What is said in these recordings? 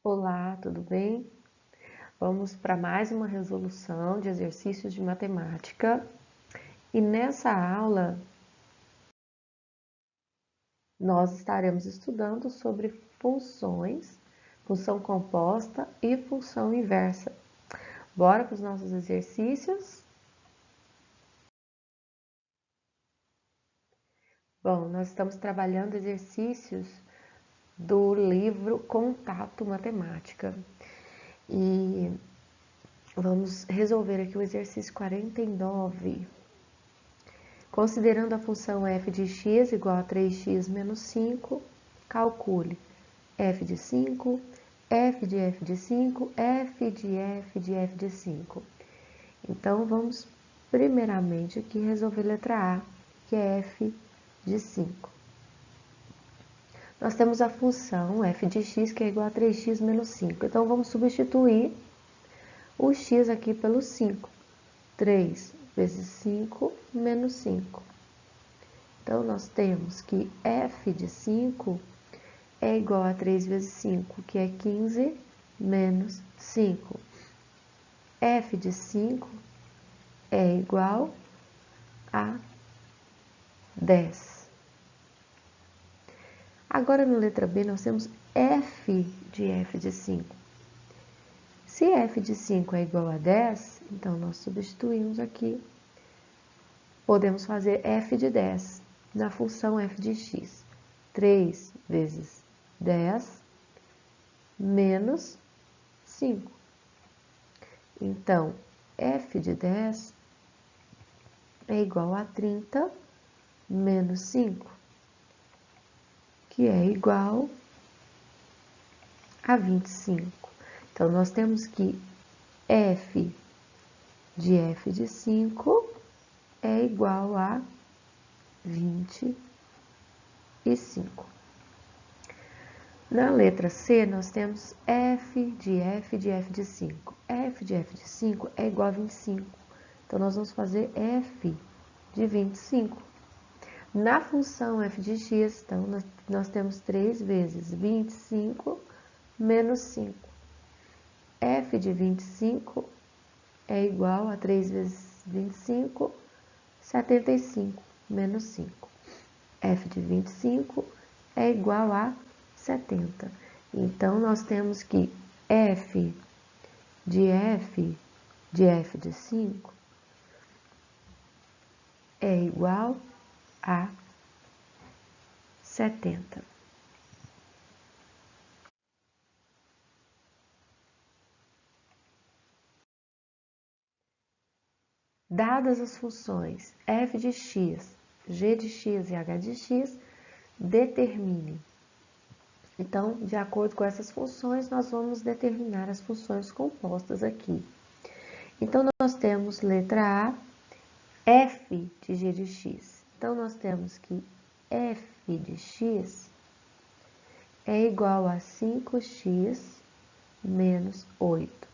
Olá, tudo bem? Vamos para mais uma resolução de exercícios de matemática. E nessa aula, nós estaremos estudando sobre funções, função composta e função inversa. Bora para os nossos exercícios? Bom, nós estamos trabalhando exercícios do livro Contato Matemática. E vamos resolver aqui o exercício 49. Considerando a função f de x igual a 3x menos 5, calcule f de 5, f de f de 5, f de f de f de 5. Então, vamos primeiramente aqui resolver a letra A, que é f de 5. Nós temos a função f de x, que é igual a 3x menos 5. Então, vamos substituir o x aqui pelo 5. 3 vezes 5 menos 5. Então, nós temos que f de 5 é igual a 3 vezes 5, que é 15, menos 5. F de 5 é igual a 10. Agora, na letra B, nós temos f de 5. Se f de 5 é igual a 10, então nós substituímos aqui. Podemos fazer f de 10 na função f de x. 3 vezes 10 menos 5. Então, f de 10 é igual a 30 menos 5, que é igual a 25. Então, nós temos que f de 5 é igual a 25. Na letra C, nós temos f de 5. f de 5 é igual a 25. Então, nós vamos fazer f de 25. Na função f de x, então, nós temos 3 vezes 25 menos 5. f de 25 é igual a 3 vezes 25, 75, menos 5. f de 25 é igual a 70. Então, nós temos que f de 5 é igual a 70. Dadas as funções f de x, g de x e h de x, determine. Então, de acordo com essas funções, nós vamos determinar as funções compostas aqui. Então, nós temos letra A, f de g de x. Então, nós temos que f de x é igual a 5x menos 8.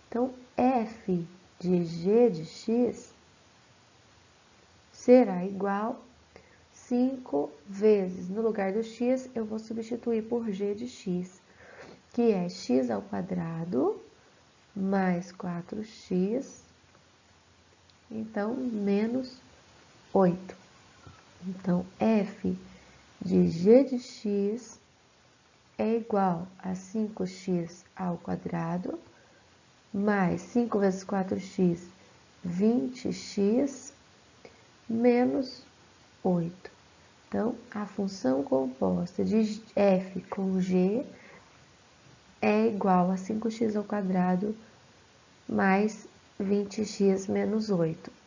Então, f de g de x será igual 5 vezes, no lugar do x, eu vou substituir por g de x, que é x ao quadrado mais 4x, então, menos 8. Então, f de g de x é igual a 5x ao quadrado, mais 5 vezes 4x, 20x, menos 8. Então, a função composta de f com g é igual a 5x ao quadrado mais 20x menos 8.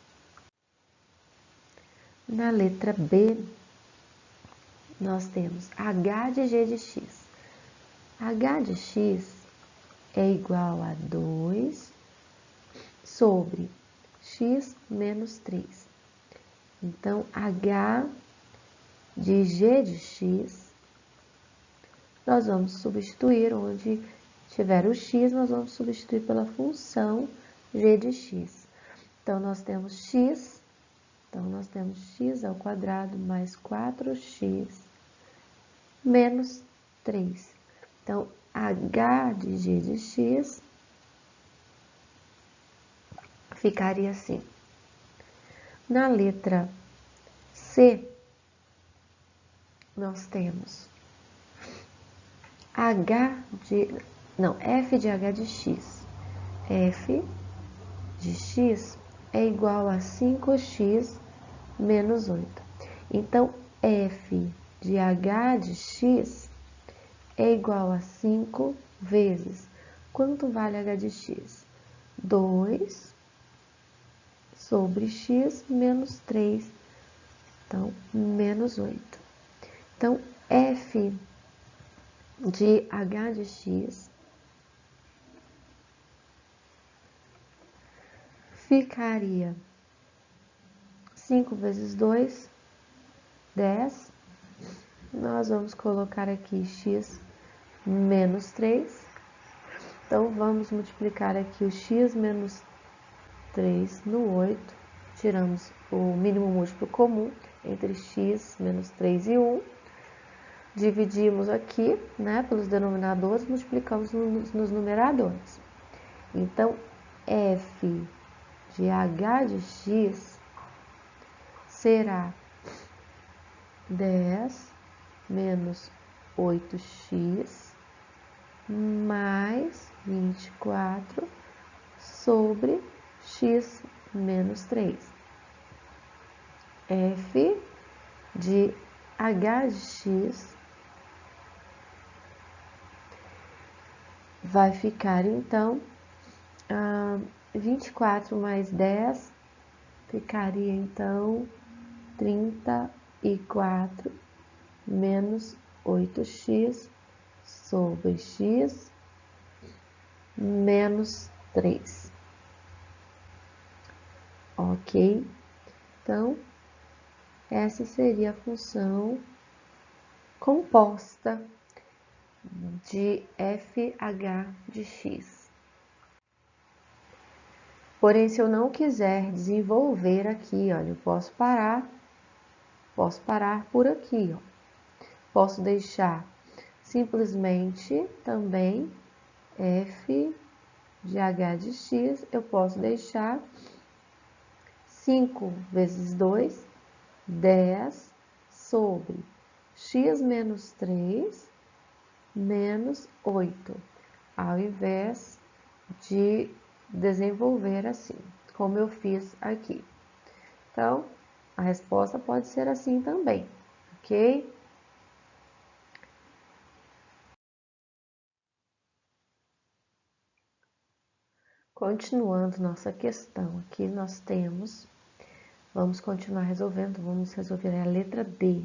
Na letra B, nós temos h de g de x. h de x é igual a 2 sobre x menos 3. Então, h de g de x, nós vamos substituir, onde tiver o x, nós vamos substituir pela função g de x. Então, nós temos x, então nós temos x ao quadrado mais 4x menos 3. Então, h de g de x ficaria assim. Na letra C, nós temos f de h de x. F de x é igual a 5x menos 8. Então, f de h de x é igual a 5 vezes. Quanto vale h de x? 2 sobre x menos 3. Então, menos 8. Então, f de h de x ficaria 5 vezes 2, 10. Nós vamos colocar aqui x menos 3. Então, vamos multiplicar aqui o x menos 3 no 8. Tiramos o mínimo múltiplo comum entre x menos 3 e 1. Dividimos aqui, né, pelos denominadores, multiplicamos nos numeradores. Então, f de h de x será 10 menos 8x mais 24 sobre x menos 3. F de h de x vai ficar, então, 24 mais 10 ficaria, então, 34 menos 8x sobre x menos 3. Ok? Então, essa seria a função composta de f(h) de x. Porém, se eu não quiser desenvolver aqui, olha, eu posso parar por aqui, ó. Posso deixar simplesmente também f de h de x, eu posso deixar 5 vezes 2, 10 sobre x menos 3 menos 8, ao invés de desenvolver assim, como eu fiz aqui. Então, a resposta pode ser assim também, ok? Continuando nossa questão, aqui nós temos, vamos continuar resolvendo, vamos resolver a letra D.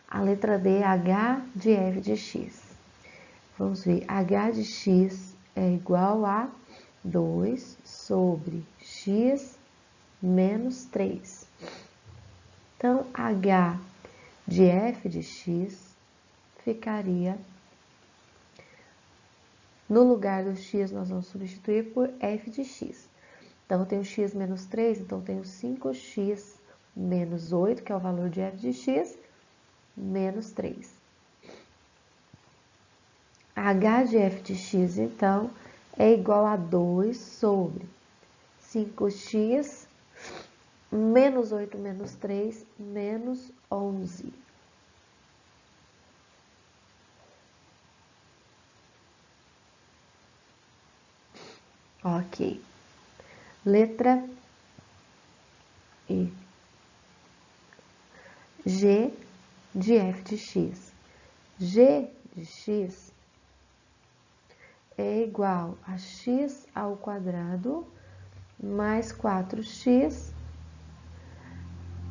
A letra D é h de f de x. Vamos ver, h de x é igual a 2 sobre x menos 3. Então, h de f de x ficaria, no lugar do x, nós vamos substituir por f de x. Então, eu tenho x menos 3, então eu tenho 5x menos 8, que é o valor de f de x, menos 3. H de f de x, então, é igual a 2 sobre 5x menos 8 menos 3, menos 11. Ok. Letra E. G de f de x. G de x é igual a x ao quadrado mais 4x.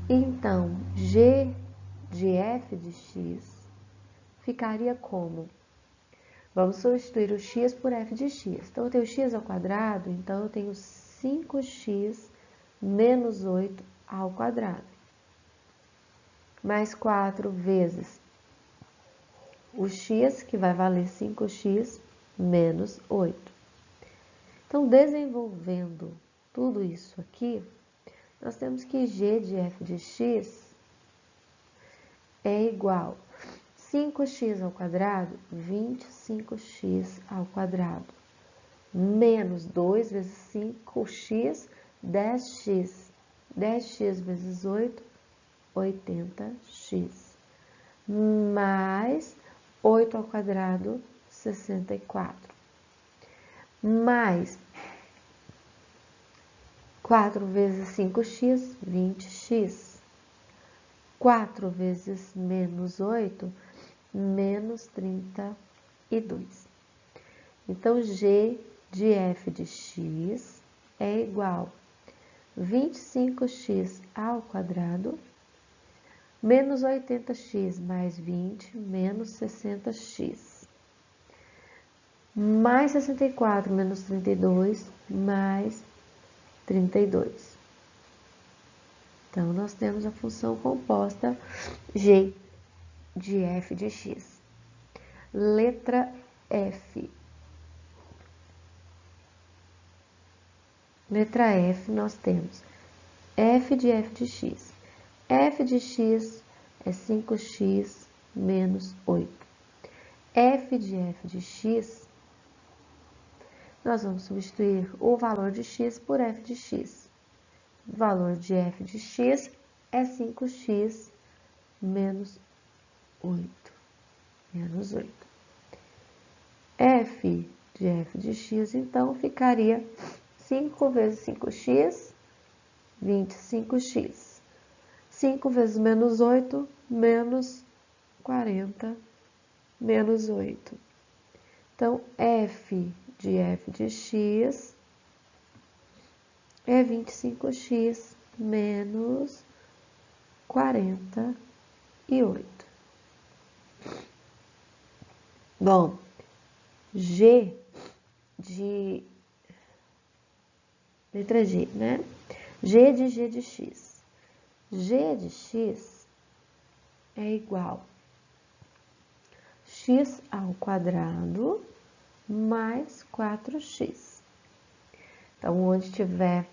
Então, g de f de x ficaria como? Vamos substituir o x por f de x. Então, eu tenho x ao quadrado, então eu tenho 5x menos 8 ao quadrado. Mais 4 vezes o x, que vai valer 5x menos 8. Então, desenvolvendo tudo isso aqui, nós temos que g de f de x é igual a 5x ao quadrado, 25x ao quadrado. Menos 2 vezes 5x, 10x. 10x vezes 8, 80x. Mais 8 ao quadrado, 64. Mais 4 vezes 5x, 20x. 4 vezes menos 8, menos 32. Então, g de f de x é igual a 25x ao quadrado, menos 80x mais 20, menos 60x. Mais 64 menos 32, mais 32. Então, nós temos a função composta g de f de x. Letra F. Letra F, nós temos f de x. F de x é 5x menos 8. F de x, nós vamos substituir o valor de x por f de x. O valor de f de x é 5x menos 8. Menos 8. F de x, então, ficaria 5 vezes 5x, 25x. 5 vezes menos 8, menos 40, menos 8. Então, f de x é 25x menos 48. Bom, letra G, né? G de x. G de x é igual a x ao quadrado mais 4x. Então, onde tiver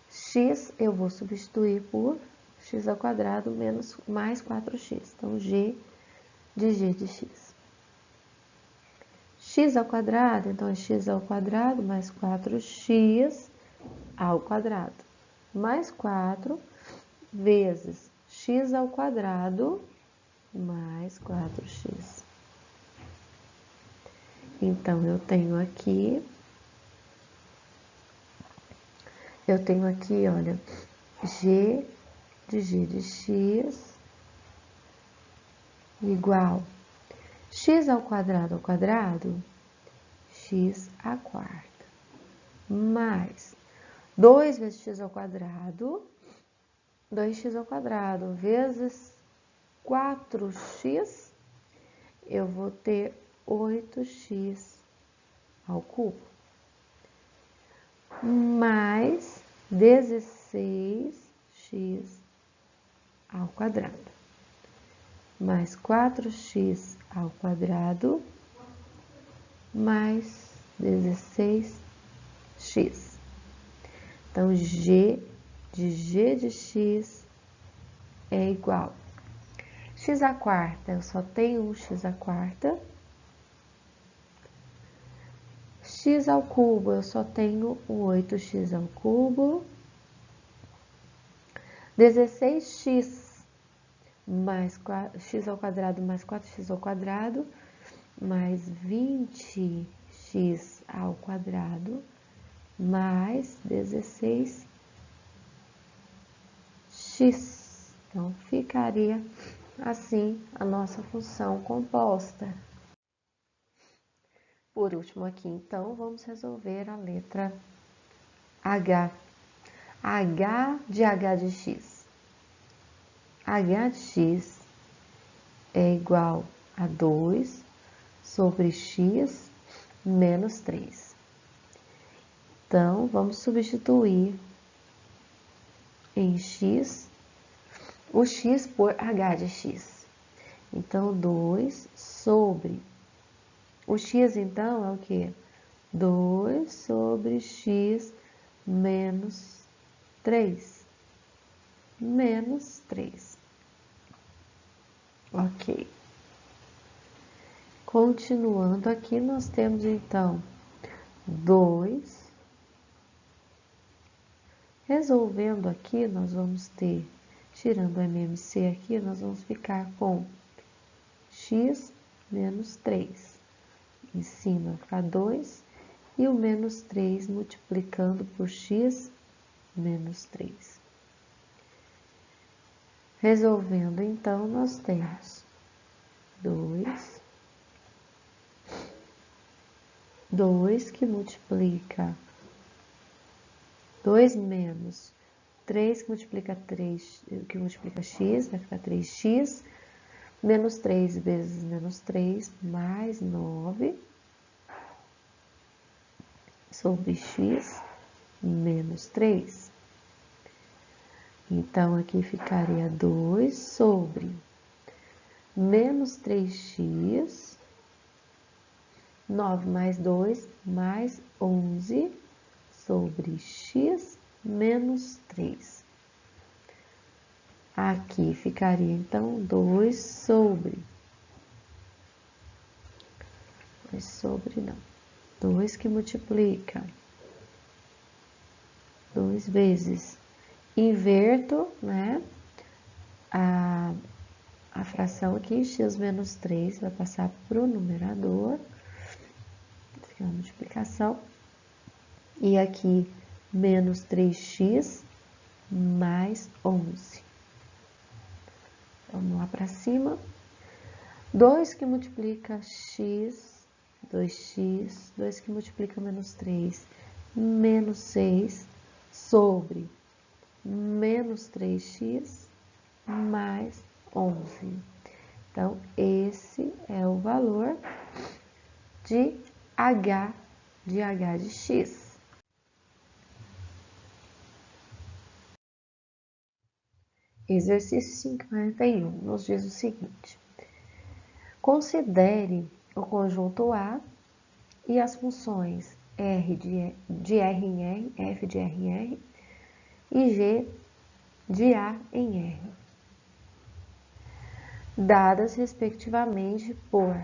x, eu vou substituir por x ao quadrado menos mais 4x. Então, g de x. X ao quadrado, então, é x ao quadrado mais 4x ao quadrado. Mais 4 vezes x ao quadrado mais 4x. Então, eu tenho aqui, olha, g de x igual x ao quadrado, x à quarta, mais 2 vezes x ao quadrado, 2x ao quadrado, vezes 4x, eu vou ter 8x ao cubo, mais 16x ao quadrado, mais 4x ao quadrado, mais 16x. Então, g de x é igual a x à quarta, eu só tenho um x à quarta. X ao cubo, eu só tenho o 8x ao cubo. 16x mais 4, x ao quadrado mais 4x ao quadrado, mais 20x ao quadrado, mais 16x. Então, ficaria assim a nossa função composta. Por último aqui, então, vamos resolver a letra H. H de x. H de x é igual a 2 sobre x menos 3. Então, vamos substituir em x o x por h de x. Então, 2 sobre... O x, então, é o quê? 2 sobre x menos 3. Menos 3. Ok. Continuando aqui, nós temos então 2. Resolvendo aqui, nós vamos ter, tirando o MMC aqui, nós vamos ficar com x menos 3. Em cima fica 2 e o menos 3 multiplicando por x menos 3. Resolvendo, então, nós temos 2 que multiplica 2 menos 3 que multiplica 3, que multiplica x, vai ficar 3x, menos 3 vezes menos 3, mais 9, sobre x, menos 3. Então, aqui ficaria 2 sobre menos 3x, 9 mais 2, mais 11, sobre x menos 3. Aqui ficaria, então, 2 sobre 2 que multiplica 2 vezes. Inverto, né, a fração aqui, x menos 3, vai passar para o numerador, fica a multiplicação, e aqui, menos 3x mais 11. Vamos lá para cima. 2 que multiplica x, 2x, 2 que multiplica menos 3, menos 6, sobre menos 3x mais 11. Então, esse é o valor de h de x. Exercício 51 nos diz o seguinte: considere o conjunto A e as funções R de R em R, F de R em R e G de A em R, dadas respectivamente por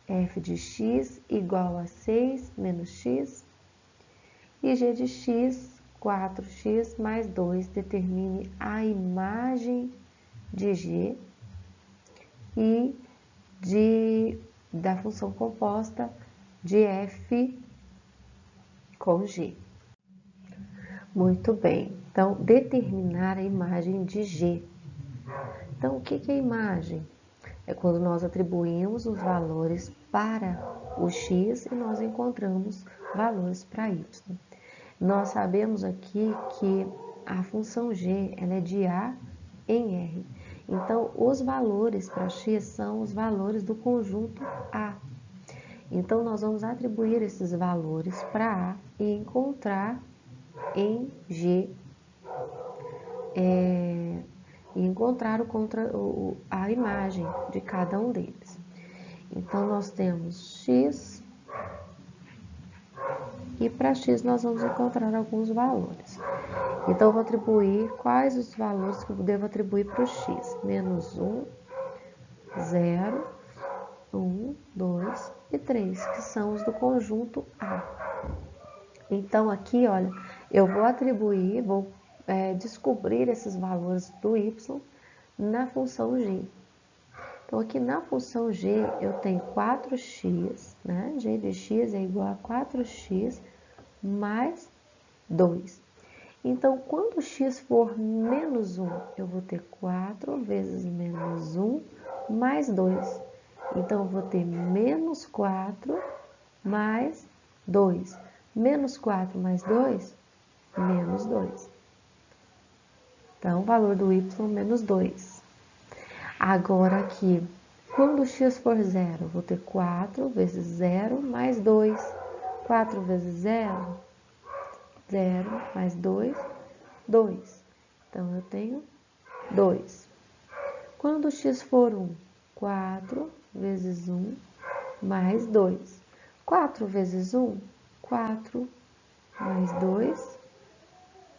f de x igual a 6 menos x e g de x, 4x mais 2, determine a imagem de g e da função composta de f com g. Muito bem, então, determinar a imagem de g. Então, o que é imagem? É quando nós atribuímos os valores para o x e nós encontramos valores para y. Nós sabemos aqui que a função g ela é de A em R. Então, os valores para x são os valores do conjunto A. Então, nós vamos atribuir esses valores para A e encontrar em G e encontrar a imagem de cada um deles. Então, nós temos x e para x nós vamos encontrar alguns valores. Então, eu vou atribuir quais os valores que eu devo atribuir para o x. Menos 1, 0, 1, 2 e 3, que são os do conjunto A. Então, aqui, olha, eu vou atribuir, descobrir esses valores do y na função g. Então, aqui na função g, eu tenho 4x, né? G de x é igual a 4x mais 2. Então, quando x for menos 1, eu vou ter 4 vezes menos 1 mais 2. Então, eu vou ter menos 4 mais 2. Menos 4 mais 2, menos 2. Então, o valor do y é menos 2. Agora, aqui, quando x for 0, eu vou ter 4 vezes 0 mais 2. 4 vezes 0, 0 mais 2, 2. Então, eu tenho 2. Quando x for 1, 4 vezes 1 mais 2. 4 vezes 1, 4 mais 2,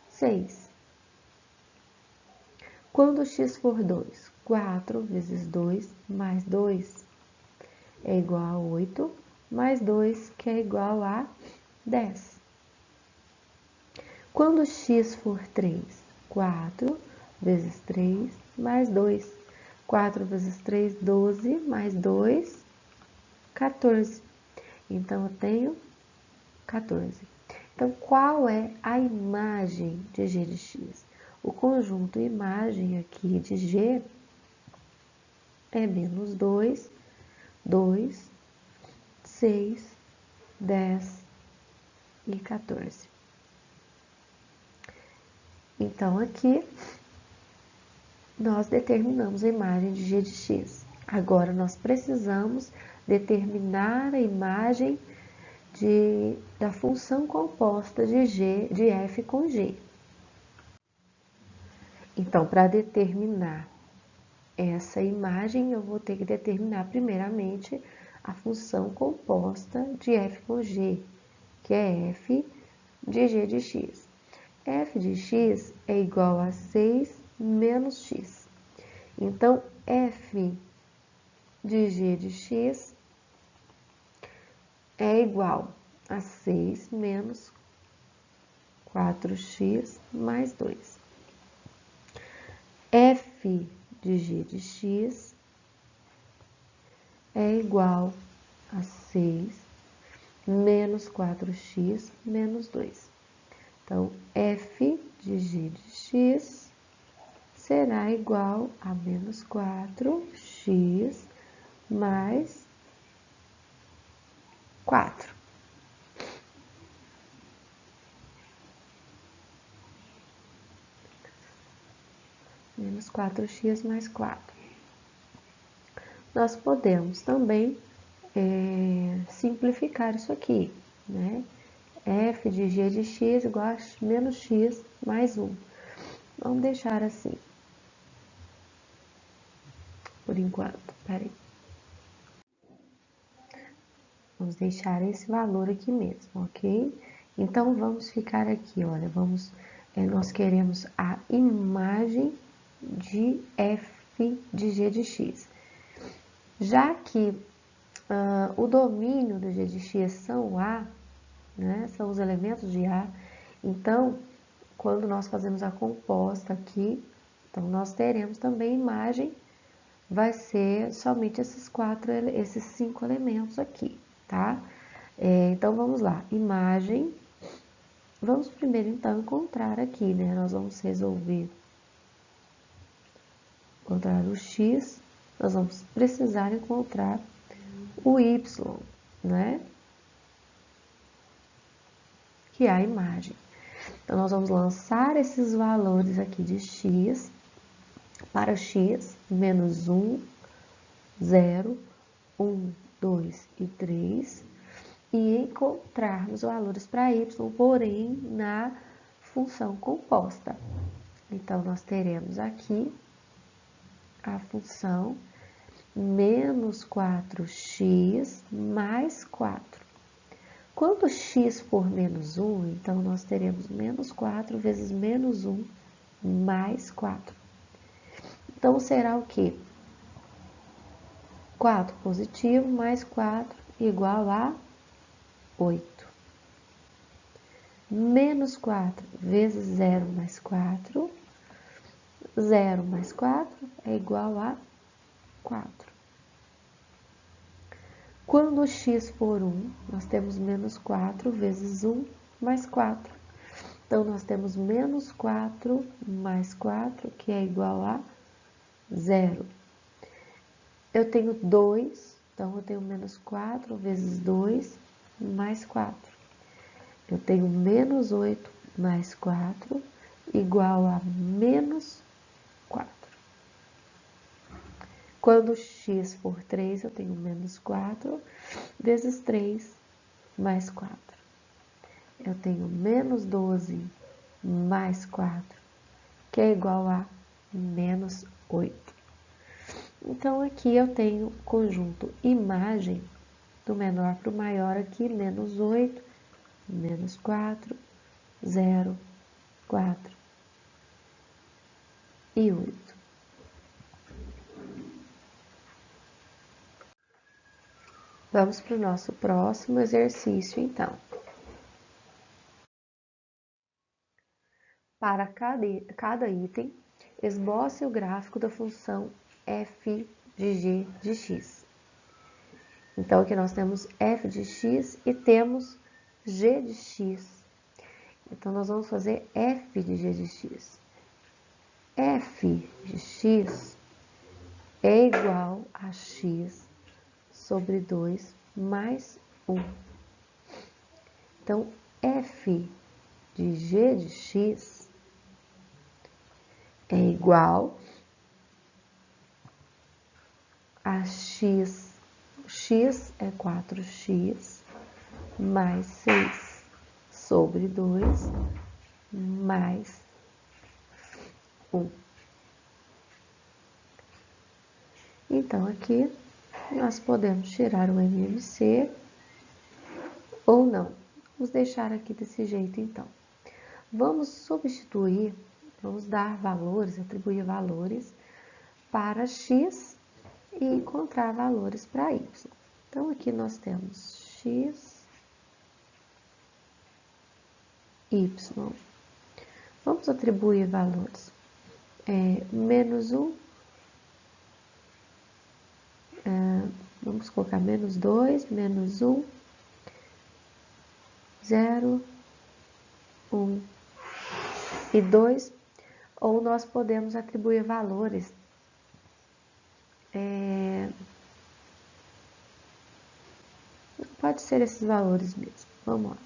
6. Quando x for 2, 4 vezes 2 mais 2 é igual a 8, mais 2, que é igual a 10. Quando x for 3, 4 vezes 3 mais 2. 4 vezes 3, 12, mais 2, 14. Então, eu tenho 14. Então, qual é a imagem de g de x? O conjunto imagem aqui de g é menos 2, 2, 6, 10 e 14. Então, aqui, nós determinamos a imagem de g de x. Agora, nós precisamos determinar a imagem da função composta de f com g. Então, para determinar essa imagem, eu vou ter que determinar primeiramente a função composta de f com g, que é f de g de x. F de x é igual a 6 menos x. Então, f de g de x é igual a 6 menos 4x mais 2. F de g de x é igual a 6 menos 4x menos 2. Então, f de g de x será igual a menos 4x mais 4. Menos 4x mais 4. Nós podemos também simplificar isso aqui, né? F de g de x igual a menos x mais 1. Vamos deixar assim, por enquanto. Peraí. Vamos deixar esse valor aqui mesmo, ok? Então, vamos ficar aqui, olha, nós queremos a imagem de f de g de x. Já que o domínio do g de x são A, né, são os elementos de A, então, quando nós fazemos a composta aqui, então nós teremos também imagem, vai ser somente esses 5 elementos aqui, tá? Então, vamos lá, imagem, vamos primeiro, então, encontrar aqui, né? Nós vamos encontrar o x, nós vamos precisar encontrar o y, né? Que é a imagem. Então, nós vamos lançar esses valores aqui de x para x, menos 1, 0, 1, 2 e 3, e encontrar os valores para y, porém, na função composta. Então, nós teremos aqui a função menos 4x mais 4. Quando x for menos 1, então, nós teremos menos 4 vezes menos 1 mais 4. Então, será o quê? 4 positivo mais 4 igual a 8. Menos 4 vezes 0 mais 4. 0 mais 4 é igual a 4. Quando x for 1, nós temos menos 4 vezes 1 mais 4. Então, nós temos menos 4 mais 4, que é igual a 0. Eu tenho 2, então eu tenho menos 4 vezes 2 mais 4. Eu tenho menos 8 mais 4 igual a menos 4. Quando x for 3, eu tenho menos 4 vezes 3 mais 4. Eu tenho menos 12 mais 4, que é igual a menos 8. Então, aqui eu tenho o conjunto imagem do menor para o maior aqui, menos 8, menos 4, 0, 4 e 8. Vamos para o nosso próximo exercício, então. Para cada item, esboce o gráfico da função f de g de x. Então, aqui nós temos f de x e temos g de x. Então, nós vamos fazer f de g de x. F de x é igual a x sobre 2 mais 1. Então, f de g de x é igual a x. X é 4x mais 6 sobre 2 mais 1. Então, aqui nós podemos tirar o MMC ou não. Vamos deixar aqui desse jeito, então. Vamos substituir, vamos dar valores, atribuir valores para x e encontrar valores para y. Então, aqui nós temos x, y. Vamos atribuir valores. Menos 1, vamos colocar menos 2, menos 1, 0, 1 e 2. Ou nós podemos atribuir valores pode ser esses valores mesmo. Vamos lá.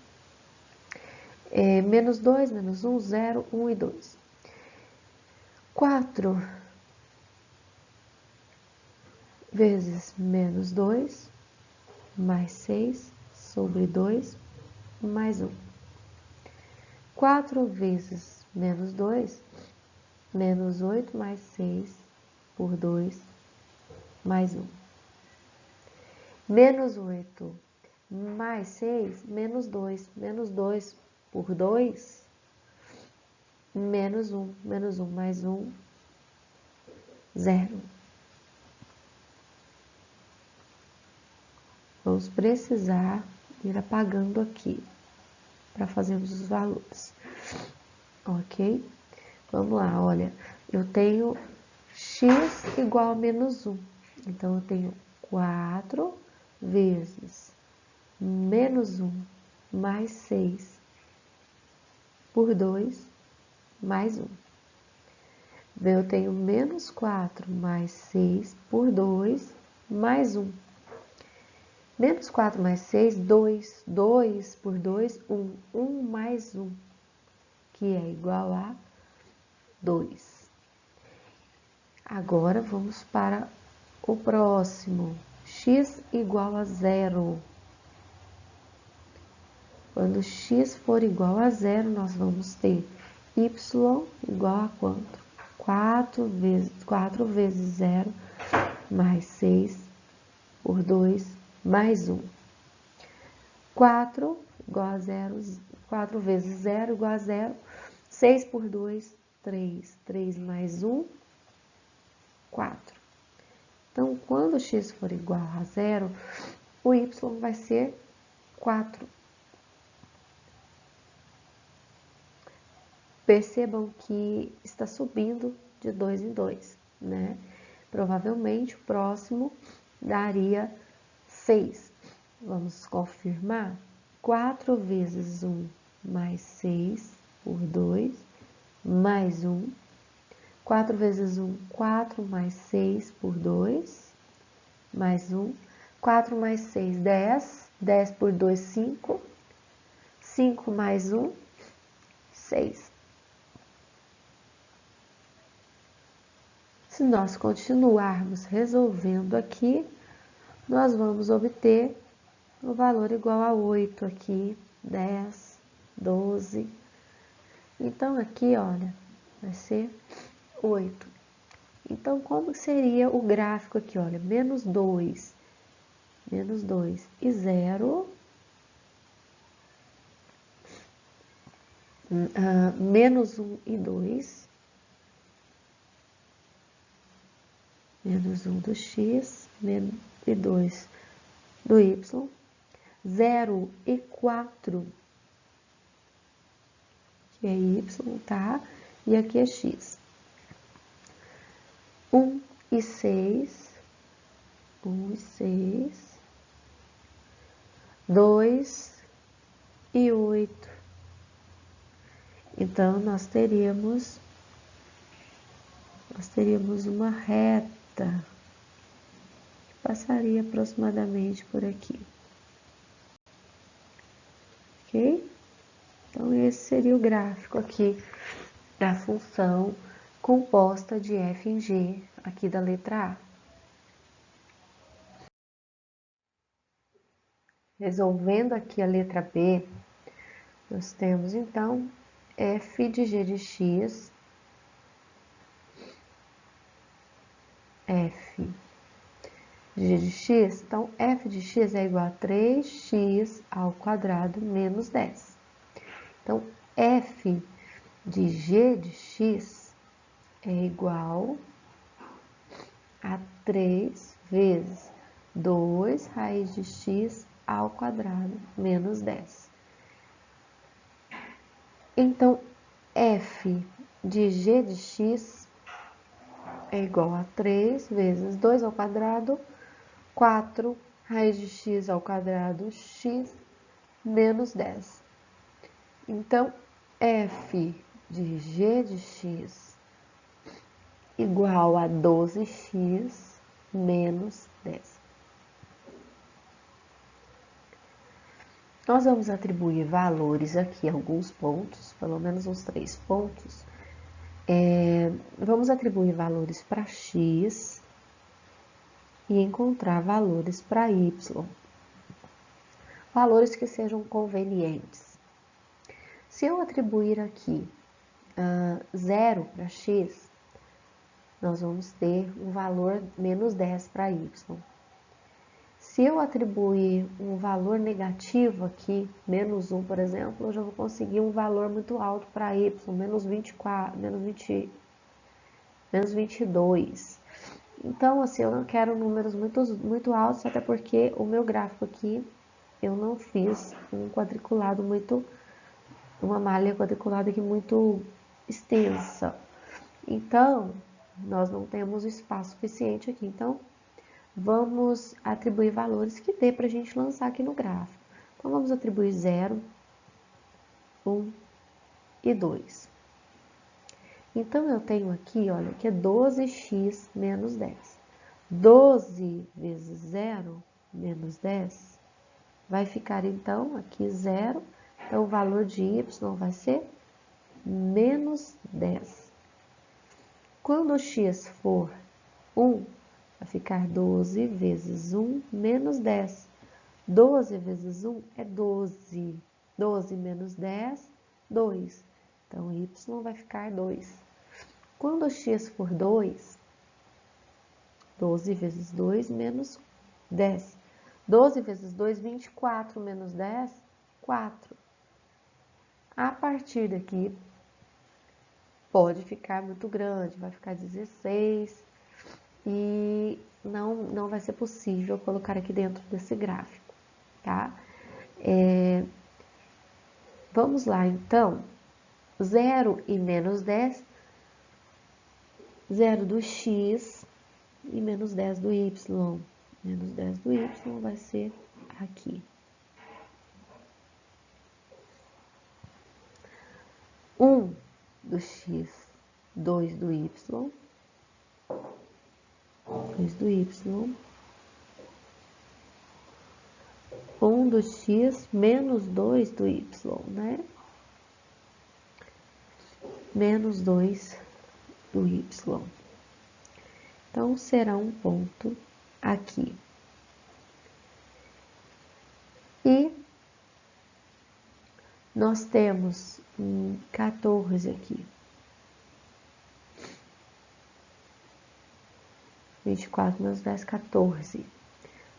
Menos 2, menos 1, 0, 1 e 2. 4 vezes menos 2, mais 6, sobre 2, mais 1. 4 vezes menos 2, menos 8, mais 6, por 2, mais 1. Menos 8, mais 6, menos 2. Menos 2 por 2, menos 1. Menos 1 mais 1, 0. Vamos precisar ir apagando aqui para fazermos os valores. Ok? Vamos lá, olha. Eu tenho x igual a menos 1. Então, eu tenho 4 vezes menos 1 mais 6 por 2 mais 1. Eu tenho menos 4 mais 6 por 2 mais 1. Menos 4 mais 6, 2. 2 por 2, 1. 1 mais 1, que é igual a 2. Agora, vamos para o próximo. X igual a 0. Quando x for igual a 0, nós vamos ter y igual a quanto? 4 vezes 0 mais 6 por 2 mais 1. 4 igual a 0, 4 vezes 0 igual a 0. 6 por 2, 3. 3 mais 1, 4. Então, quando x for igual a 0, o y vai ser 4. Percebam que está subindo de 2 em 2, né? Provavelmente o próximo daria 6. Vamos confirmar? 4 vezes 1 mais 6 por 2 mais 1. 4 vezes 1, 4 mais 6 por 2 mais 1. 4 mais 6, 10. 10 por 2, 5. 5 mais 1, 6. Se nós continuarmos resolvendo aqui, nós vamos obter o valor igual a 8 aqui, 10, 12. Então, aqui, olha, vai ser 8. Então, como seria o gráfico aqui, olha, menos 2 e 0, menos 1 e 2, menos 1 do x, e 2 do y, 0 e 4, que é y, tá? E aqui é x. 1 e 6, 1 e 6, 2 e 8. Então, nós teríamos uma reta que passaria aproximadamente por aqui. Ok? Então, esse seria o gráfico aqui da função composta de f em g, aqui da letra A. Resolvendo aqui a letra B, nós temos, então, f de g de x, f de g de x, então, f de x é igual a 3x ao quadrado menos 10. Então, f de g de x é igual a 3 vezes 2 raiz de x ao quadrado menos 10. Então, f de g de x é igual a 3 vezes 2 ao quadrado, 4 raiz de x ao quadrado x menos 10. Então, f de g de x igual a 12x menos 10. Nós vamos atribuir valores aqui, alguns pontos, pelo menos uns 3 pontos. Vamos atribuir valores para x e encontrar valores para y. Valores que sejam convenientes. Se eu atribuir aqui 0 para x, nós vamos ter um valor menos 10 para y. Se eu atribuir um valor negativo aqui, menos 1, por exemplo, eu já vou conseguir um valor muito alto para y, menos 24, menos 22. Então, assim, eu não quero números muito altos, até porque o meu gráfico aqui, eu não fiz um quadriculado uma malha quadriculada aqui muito extensa. Então, nós não temos espaço suficiente aqui. Então, vamos atribuir valores que dê para a gente lançar aqui no gráfico. Então, vamos atribuir 0, 1 e 2. Então, eu tenho aqui, olha, que é 12x menos 10. 12 vezes 0 menos 10 vai ficar, então, aqui 0. Então, o valor de y vai ser menos 10. Quando o x for 1, vai ficar 12 vezes 1 menos 10. 12 vezes 1 é 12. 12 menos 10, 2. Então, y vai ficar 2. Quando o x for 2, 12 vezes 2 menos 10. 12 vezes 2, 24 menos 10, 4. A partir daqui, pode ficar muito grande, vai ficar 16 e não vai ser possível colocar aqui dentro desse gráfico, tá? Vamos lá, então, 0 e menos 10, 0 do x e menos 10 do y. Menos 10 do y vai ser aqui. 1 do x, 2 do y, 2 do y, 1 do x menos 2 do y, né? Menos 2 do y. Então, será um ponto aqui. E nós temos 14 aqui. 24 menos 10, 14.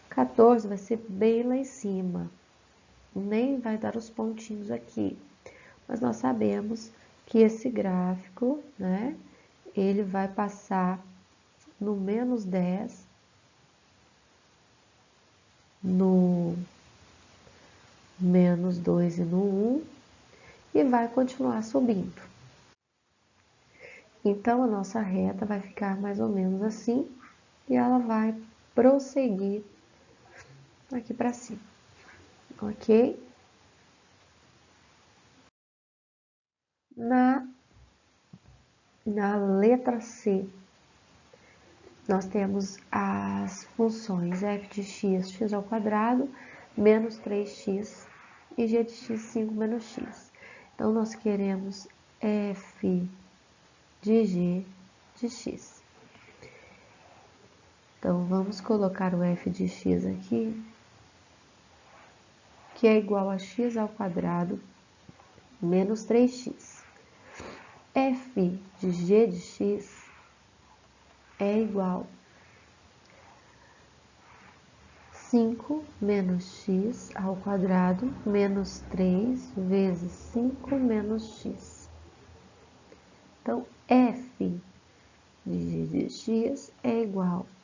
14 vai ser bem lá em cima. Nem vai dar os pontinhos aqui. Mas nós sabemos que esse gráfico, né, ele vai passar no menos 10 no menos 2 e no 1, e vai continuar subindo. Então, a nossa reta vai ficar mais ou menos assim, e ela vai prosseguir aqui para cima, ok? Na letra C, nós temos as funções f de x, x ao quadrado, menos 3x, e g de x, 5 menos x. Então, nós queremos f de g de x. Então, vamos colocar o f de x aqui, que é igual a x ao quadrado, menos 3x. F de g de x é igual a 5 menos x ao quadrado, menos 3 vezes 5 menos x. Então, f de g de x é igual a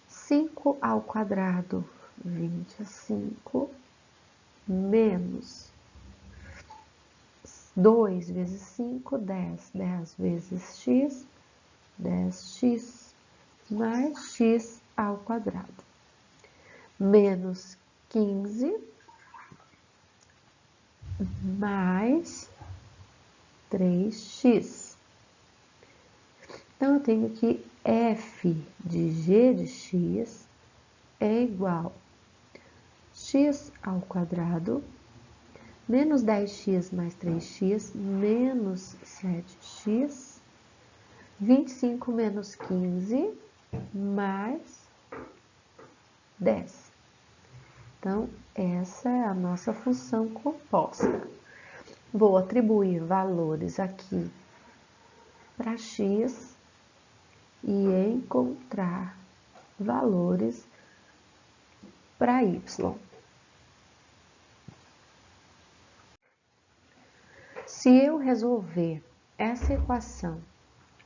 5 ao quadrado, 25, menos 2 vezes 5, 10. 10 vezes x, 10x, mais x ao quadrado. Menos 15, mais 3x. Então, eu tenho que f de g de x é igual a x ao quadrado, menos 10x mais 3x, menos 7x, 25 menos 15, mais 10. Então, essa é a nossa função composta. Vou atribuir valores aqui para x e encontrar valores para y. Se eu resolver essa equação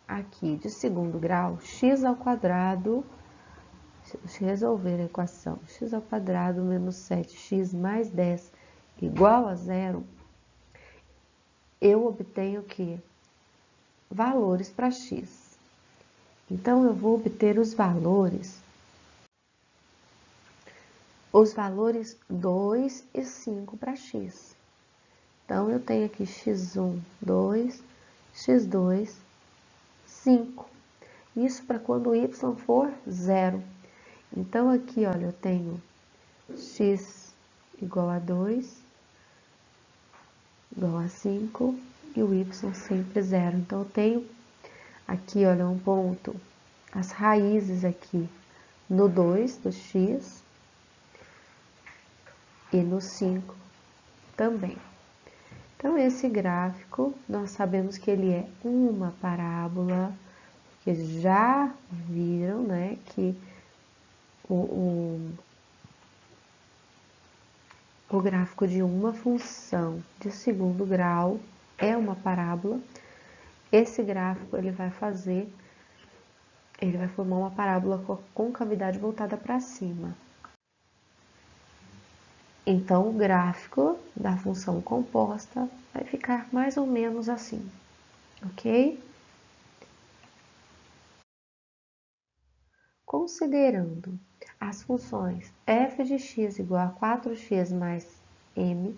aqui de segundo grau, x ao quadrado, resolver a equação x ao quadrado menos 7x mais 10 igual a zero, eu obtenho o quê? Valores para x. Então, eu vou obter os valores 2 e 5 para x. Então, eu tenho aqui x1, 2, x2, 5. Isso para quando y for 0. Então, aqui, olha, eu tenho x igual a 2, igual a 5, e o y sempre 0. Então, eu tenho aqui, olha, um ponto, as raízes aqui no 2 do x e no 5 também. Então, esse gráfico, nós sabemos que ele é uma parábola, que já viram, né, que o gráfico de uma função de segundo grau é uma parábola. Esse gráfico, ele vai formar uma parábola com a concavidade voltada para cima. Então, o gráfico da função composta vai ficar mais ou menos assim, ok? Considerando as funções f de x igual a 4x mais m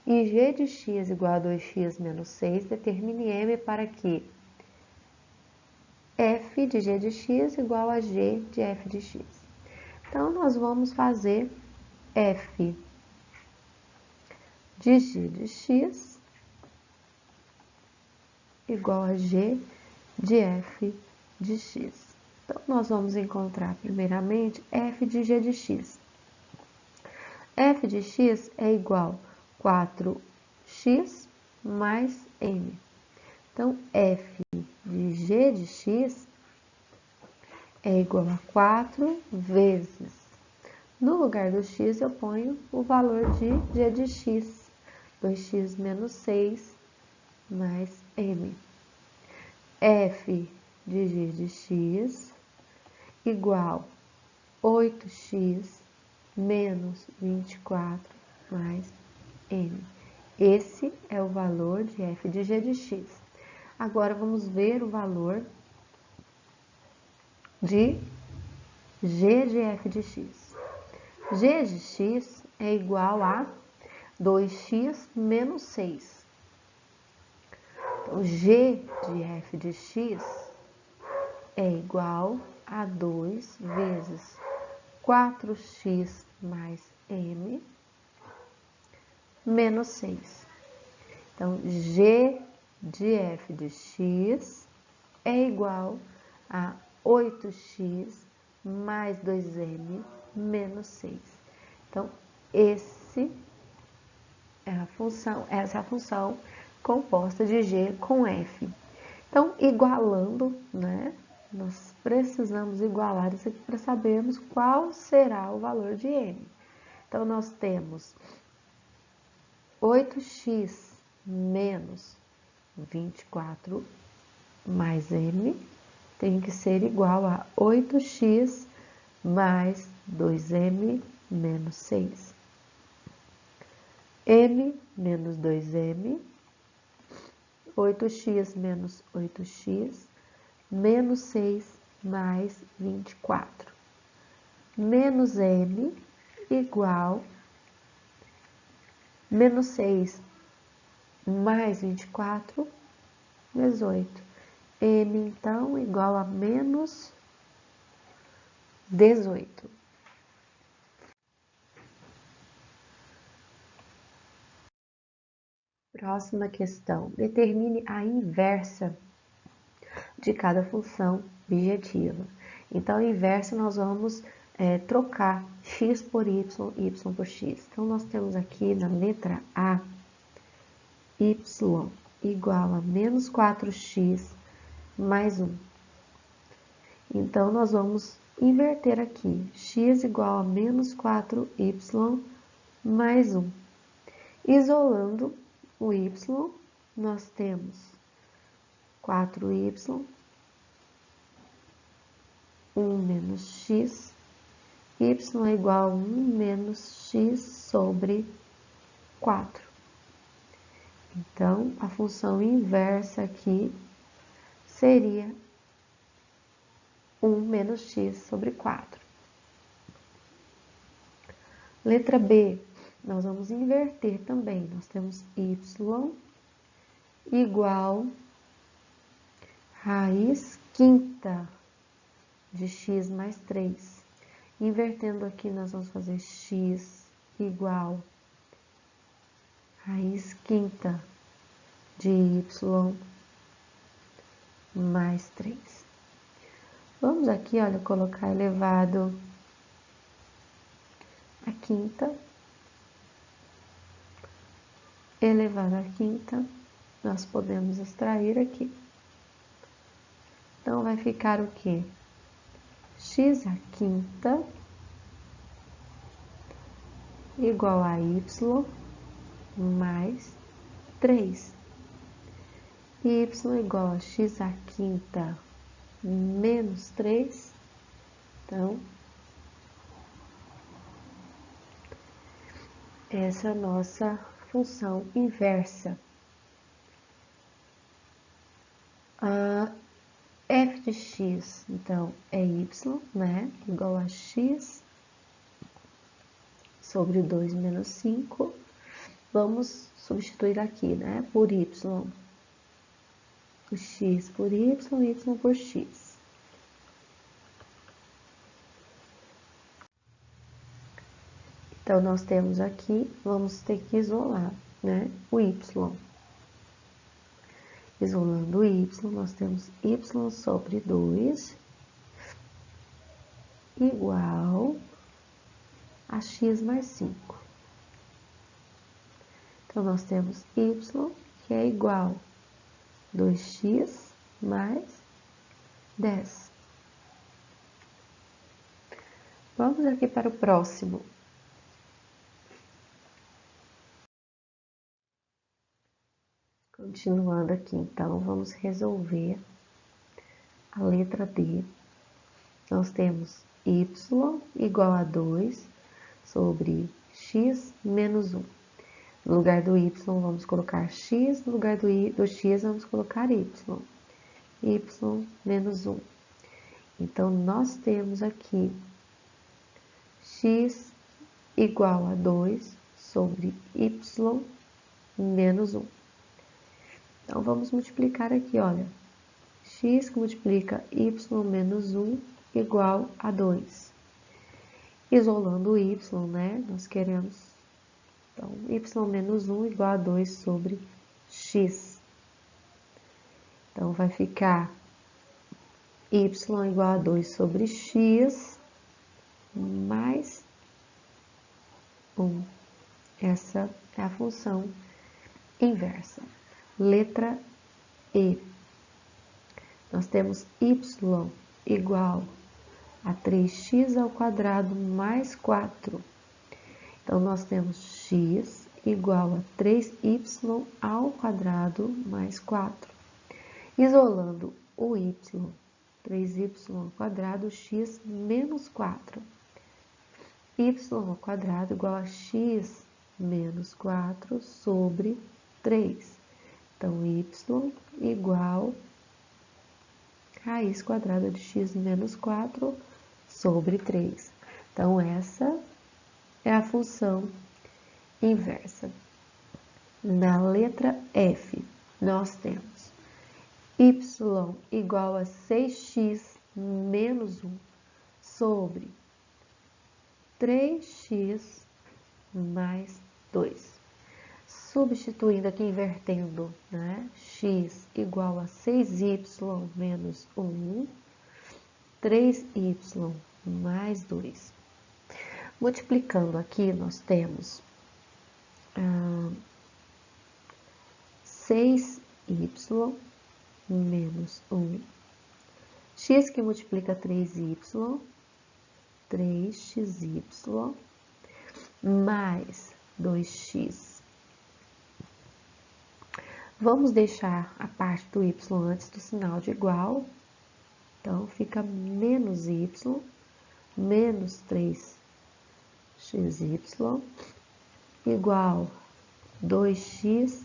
e g de x igual a 2x menos 6, determine m para que f de g de x igual a g de f de x. Então, nós vamos fazer f de g de x igual a g de f de x. Então, nós vamos encontrar primeiramente f de g de x. F de x é igual a 4x mais m. Então, f de g de x é igual a 4 vezes. No lugar do x, eu ponho o valor de g de x, 2x menos 6 mais m. F de g de x igual 8x menos 24 mais m. Esse é o valor de f de g de x. Agora, vamos ver o valor de g de f de x. G de x é igual a 2x menos 6. Então, g de f de x é igual a 2 vezes 4x mais m menos 6. Então, g de f de x é igual a 8x mais 2m menos 6. Então, essa é a função composta de g com f. Então, igualando, né? Nós precisamos igualar isso aqui para sabermos qual será o valor de m. Então, nós temos 8x menos 24 mais m tem que ser igual a 8x mais 2m menos 6. m menos 2m, 8x menos 8x, menos 6 mais 24. Menos m igual menos 6 mais 24, 18. M, então, igual a menos 18. Próxima questão. Determine a inversa de cada função objetiva. Então, a inversa nós vamos trocar x por y, y por x. Então, nós temos aqui na letra A, y igual a menos 4x mais 1. Então, nós vamos inverter aqui, x igual a menos 4y mais 1. Isolando o y, nós temos 4y, 1 menos x, y é igual a 1 menos x sobre 4. Então, a função inversa aqui seria 1 menos x sobre 4. Letra B, nós vamos inverter também. Nós temos y igual raiz quinta de x mais 3. Invertendo aqui, nós vamos fazer x igual raiz quinta de y mais 3. Vamos aqui, olha, colocar elevado a quinta, elevado a quinta, nós podemos extrair aqui. Então, vai ficar o quê? X à quinta igual a y mais 3. Y igual a x à quinta menos 3. Então, essa é a nossa função inversa. A f de x, então, é y, né? Igual a x sobre 2 menos 5. Vamos substituir aqui, né? Por y. O x por y, y por x. Então, nós temos aqui, vamos ter que isolar, né? O y. Isolando o y, nós temos y sobre 2 igual a x mais 5. Então, nós temos y, que é igual a 2x mais 10. Vamos aqui para o próximo. Continuando aqui, então, vamos resolver a letra D. Nós temos y igual a 2 sobre x menos 1. No lugar do y, vamos colocar x, no lugar do x, vamos colocar y. Y menos 1. Então, nós temos aqui x igual a 2 sobre y menos 1. Então, vamos multiplicar aqui, olha. X que multiplica y menos 1 igual a 2. Isolando o y, né? Nós queremos, então, y menos 1 igual a 2 sobre x. Então, vai ficar y igual a 2 sobre x mais 1. Essa é a função inversa. Letra E. Nós temos y igual a 3x ao quadrado mais 4. Então, nós temos x igual a 3y ao quadrado mais 4. Isolando o y, 3y ao quadrado, x menos 4. Y ao quadrado igual a x menos 4 sobre 3. Então, y igual a raiz quadrada de x menos 4 sobre 3. Então, essa é a função inversa. Na letra F, nós temos y igual a 6x menos 1 sobre 3x mais 2. Substituindo aqui, invertendo, né? X igual a 6y menos 1, 3y mais 2. Multiplicando aqui, nós temos 6y menos 1. X que multiplica 3y, 3xy mais 2x. Vamos deixar a parte do y antes do sinal de igual. Então, fica menos y, menos 3xy, igual 2x,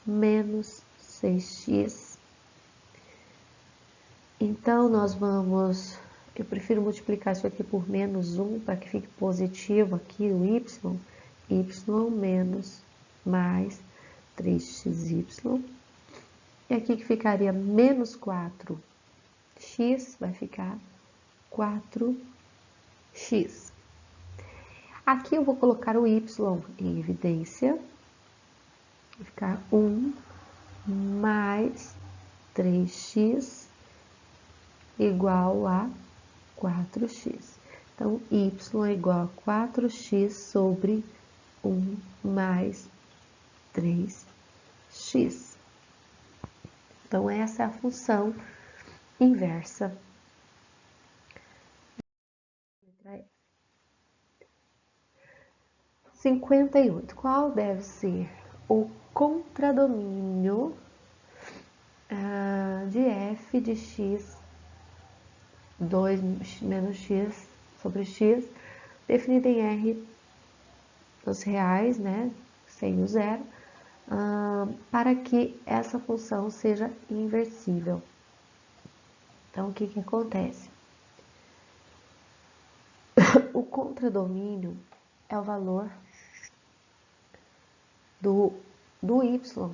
menos 6x. Então, nós vamos... Eu prefiro multiplicar isso aqui por menos 1, para que fique positivo aqui o y menos mais 3xy. E aqui que ficaria menos 4x, vai ficar 4x. Aqui eu vou colocar o y em evidência. Vai ficar 1 mais 3x igual a 4x. Então, y é igual a 4x sobre 1 mais 3x. Então, essa é a função inversa. 58. Qual deve ser o contradomínio de f de x, 2 menos x sobre x, definido em R nos reais, né, sem o zero, para que essa função seja inversível? Então, o que que acontece? O contradomínio é o valor do y,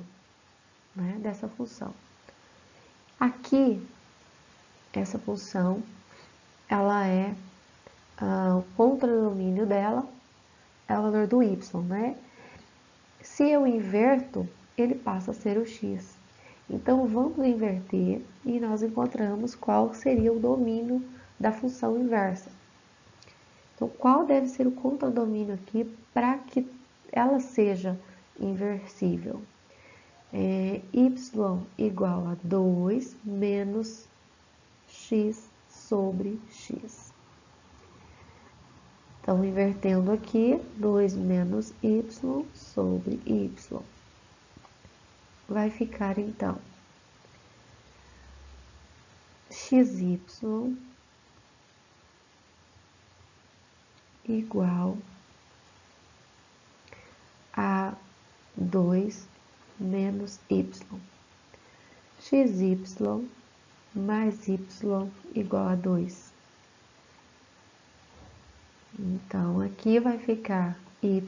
né, dessa função. Aqui, essa função, ela é, o contradomínio dela é o valor do y, né? Se eu inverto, ele passa a ser o x. Então, vamos inverter e nós encontramos qual seria o domínio da função inversa. Então, qual deve ser o contradomínio aqui para que ela seja inversível? Y igual a 2 menos x sobre x. Então, invertendo aqui, 2 menos y sobre y. Vai ficar, então, xy igual a 2 menos y. Xy mais y igual a 2. Então, aqui vai ficar y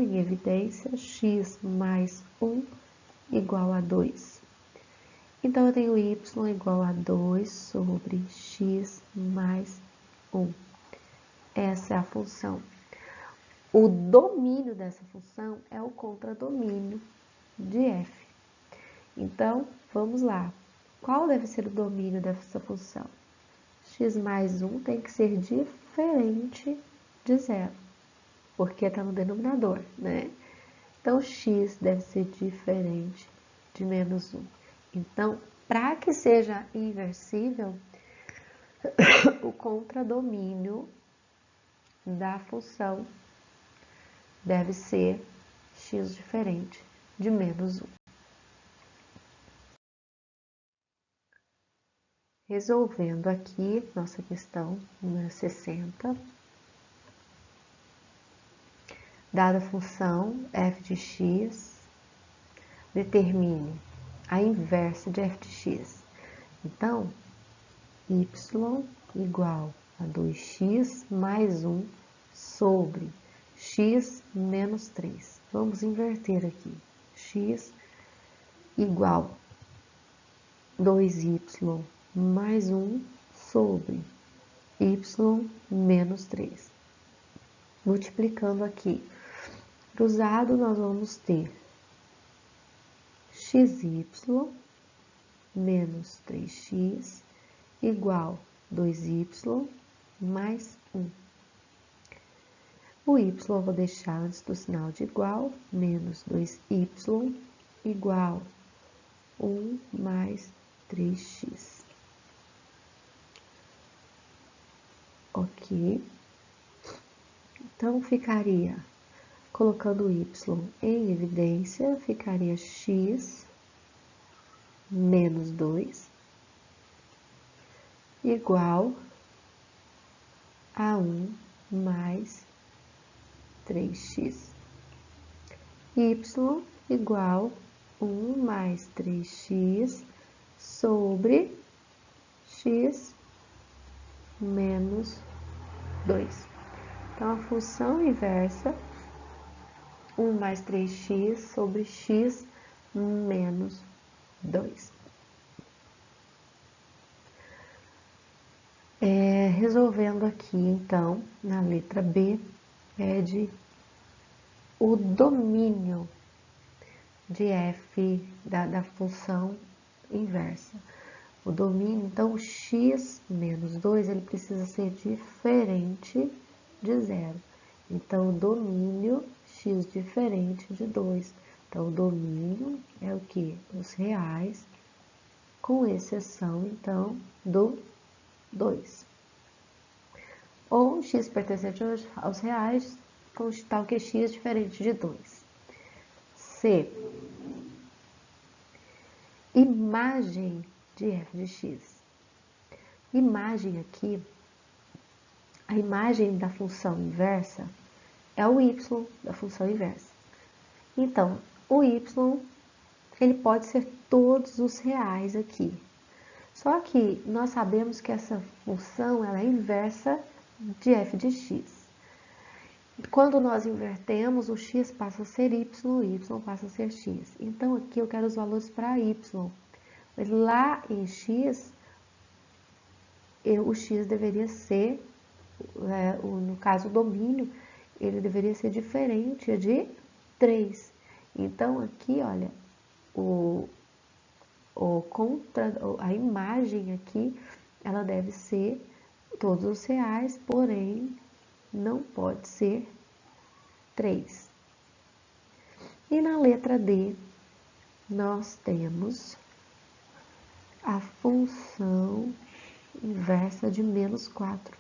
em evidência, x mais 1 igual a 2. Então, eu tenho y igual a 2 sobre x mais 1. Essa é a função. O domínio dessa função é o contradomínio de f. Então, vamos lá. Qual deve ser o domínio dessa função? X mais 1 tem que ser diferente de zero, porque está no denominador, né? Então, x deve ser diferente de menos 1. Então, para que seja inversível, o contradomínio da função deve ser x diferente de menos 1. Resolvendo aqui nossa questão número 60. Dada a função f de x, determine a inversa de f de x. Então, y igual a 2x mais 1 sobre x menos 3. Vamos inverter aqui. X igual 2y mais 1 sobre y menos 3. Multiplicando aqui, cruzado, nós vamos ter xy menos 3x igual 2y mais 1. O y eu vou deixar antes do sinal de igual, menos 2y igual 1 mais 3x. Ok? Então, ficaria, colocando o y em evidência, ficaria x menos 2 igual a 1 mais 3x. Y igual 1 mais 3x sobre x menos 2. Então, a função inversa, 1 mais 3x sobre x menos 2. Resolvendo aqui, então, na letra B, pede o domínio de f da função inversa. O domínio, então, o x menos 2, ele precisa ser diferente de zero. Então, o domínio x diferente de 2. Então, o domínio é o que? Os reais, com exceção, então, do 2. Ou x pertencente aos reais, com tal que x diferente de 2. C. Imagem de f de x. Imagem aqui, a imagem da função inversa é o y da função inversa. Então, o y, ele pode ser todos os reais aqui. Só que nós sabemos que essa função ela é inversa de f de x. Quando nós invertemos, o x passa a ser y, o y passa a ser x. Então, aqui eu quero os valores para y. Mas lá em x, o x deveria ser, no caso o domínio, ele deveria ser diferente de 3. Então, aqui, olha, a imagem aqui, ela deve ser todos os reais, porém, não pode ser 3. E na letra D, nós temos a função inversa de menos 4.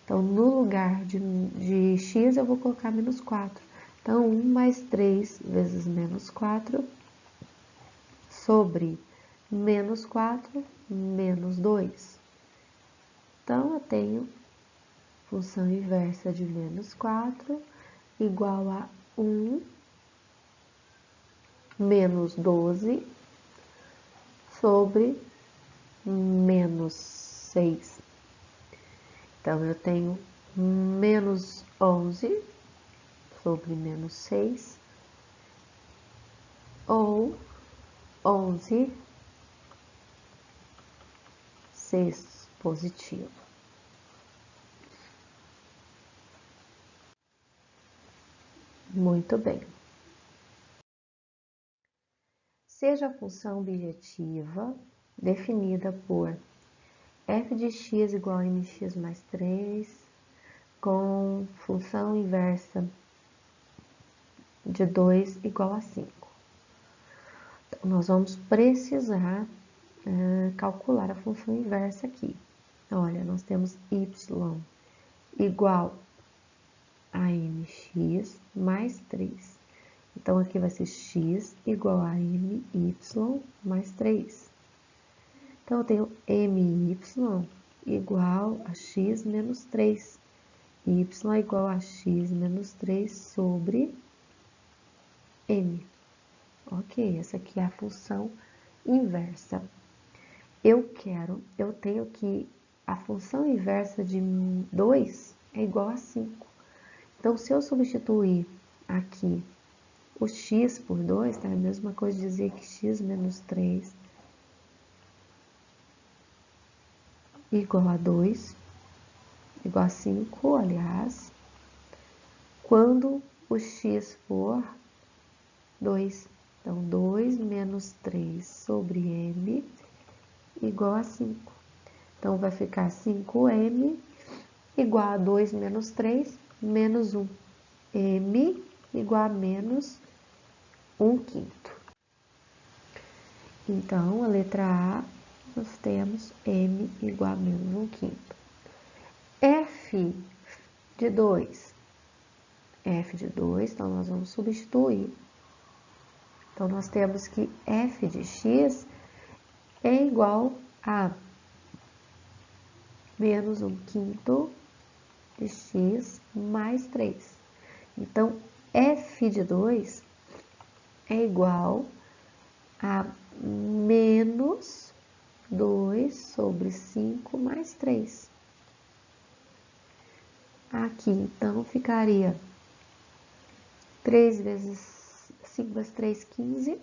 Então, no lugar de x, eu vou colocar menos 4. Então, 1 mais 3 vezes menos 4 sobre menos 4 menos 2. Então, eu tenho função inversa de menos 4 igual a 1 menos 12 sobre menos 6. Então, eu tenho menos 11 sobre menos 6, ou 11 sextos positivo. Muito bem. Seja a função objetiva definida por f de x igual a mx mais 3, com função inversa de 2 igual a 5. Então, nós vamos precisar calcular a função inversa aqui. Olha, nós temos y igual a mx mais 3. Então, aqui vai ser x igual a my mais 3. Então, eu tenho my igual a x menos 3. Y igual a x menos 3 sobre m. Ok, essa aqui é a função inversa. Eu tenho que a função inversa de 2 é igual a 5. Então, se eu substituir aqui o x por 2, tá? É a mesma coisa dizer que x menos 3 igual a 2, igual a 5, aliás, quando o x for 2. Então, 2 menos 3 sobre m igual a 5. Então, vai ficar 5m igual a 2 menos 3, menos 1. m igual a menos 1/5. Então, a letra A, nós temos m igual a menos 1/5. F de 2. Então, nós vamos substituir. Então, nós temos que f de x é igual a menos 1/5 de x mais 3. Então, f de 2 é igual a menos 2 sobre 5 mais 3. Aqui, então, ficaria 3 vezes 5 vezes 3, 15.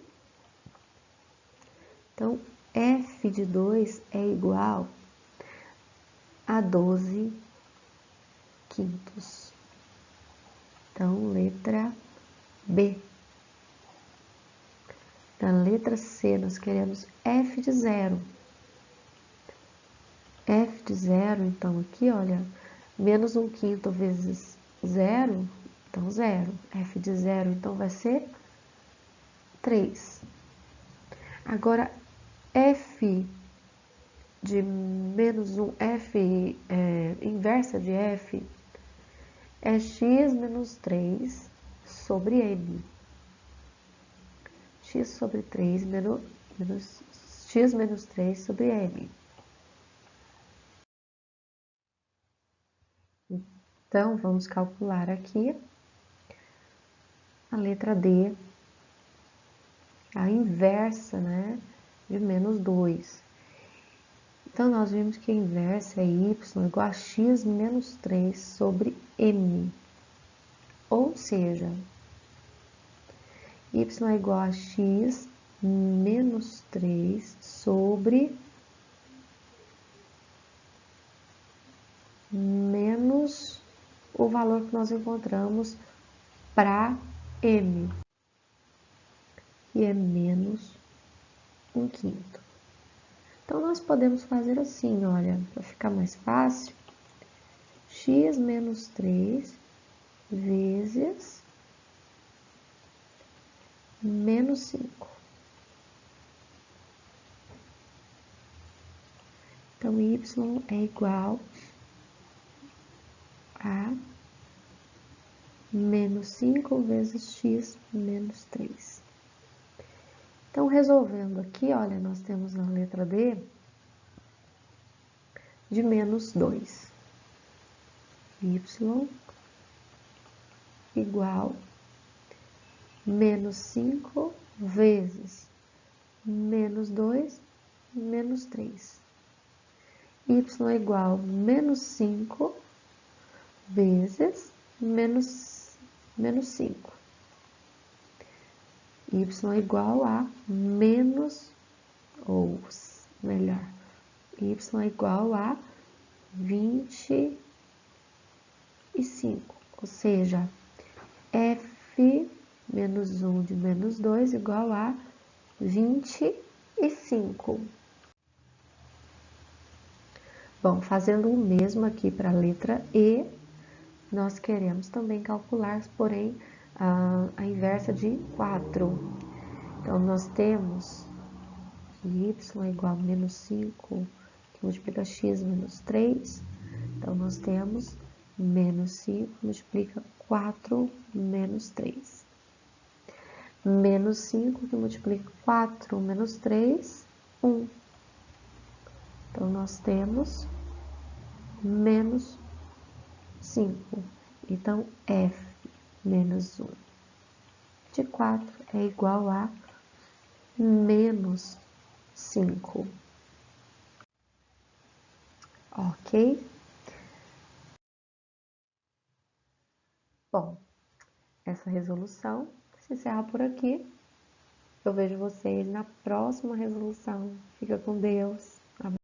Então, f de 2 é igual a 12/5. Então, letra B. Na letra C, nós queremos f de 0. F de 0, então, aqui, olha, menos 1/5 vezes 0, então, 0. F de 0, então, vai ser 3. Agora, f de menos 1, inversa de f, é x menos 3 sobre m. X sobre 3 menos x menos 3 sobre m. Então, vamos calcular aqui a letra D, a inversa, né, de menos 2. Então, nós vimos que a inversa é y igual a x menos 3 sobre m. Ou seja, y é igual a x menos 3 sobre menos o valor que nós encontramos para m, que é menos 1/5. Então, nós podemos fazer assim, olha, para ficar mais fácil, x menos 3 vezes menos 5. Então, y é igual a menos 5 vezes x menos 3. Então, resolvendo aqui, olha, nós temos na letra D de menos 2. y igual menos 5 vezes menos 2, menos 3. Y é igual a menos 5 vezes menos 5. Y é igual a menos, ou melhor, y é igual a 25. Ou seja, f menos 1 de menos 2 igual a 25. Bom, fazendo o mesmo aqui para a letra E, nós queremos também calcular, porém, a inversa de 4. Então, nós temos que y é igual a menos 5, que multiplica x menos 3. Então, nós temos menos 5 multiplica 4 menos 3. Menos 5 que multiplica 4 menos 3, 1. Então, nós temos menos 5. Então, f menos 1 de 4 é igual a menos 5. Ok? Bom, essa resolução se encerra por aqui. Eu vejo vocês na próxima resolução. Fica com Deus. Abraço.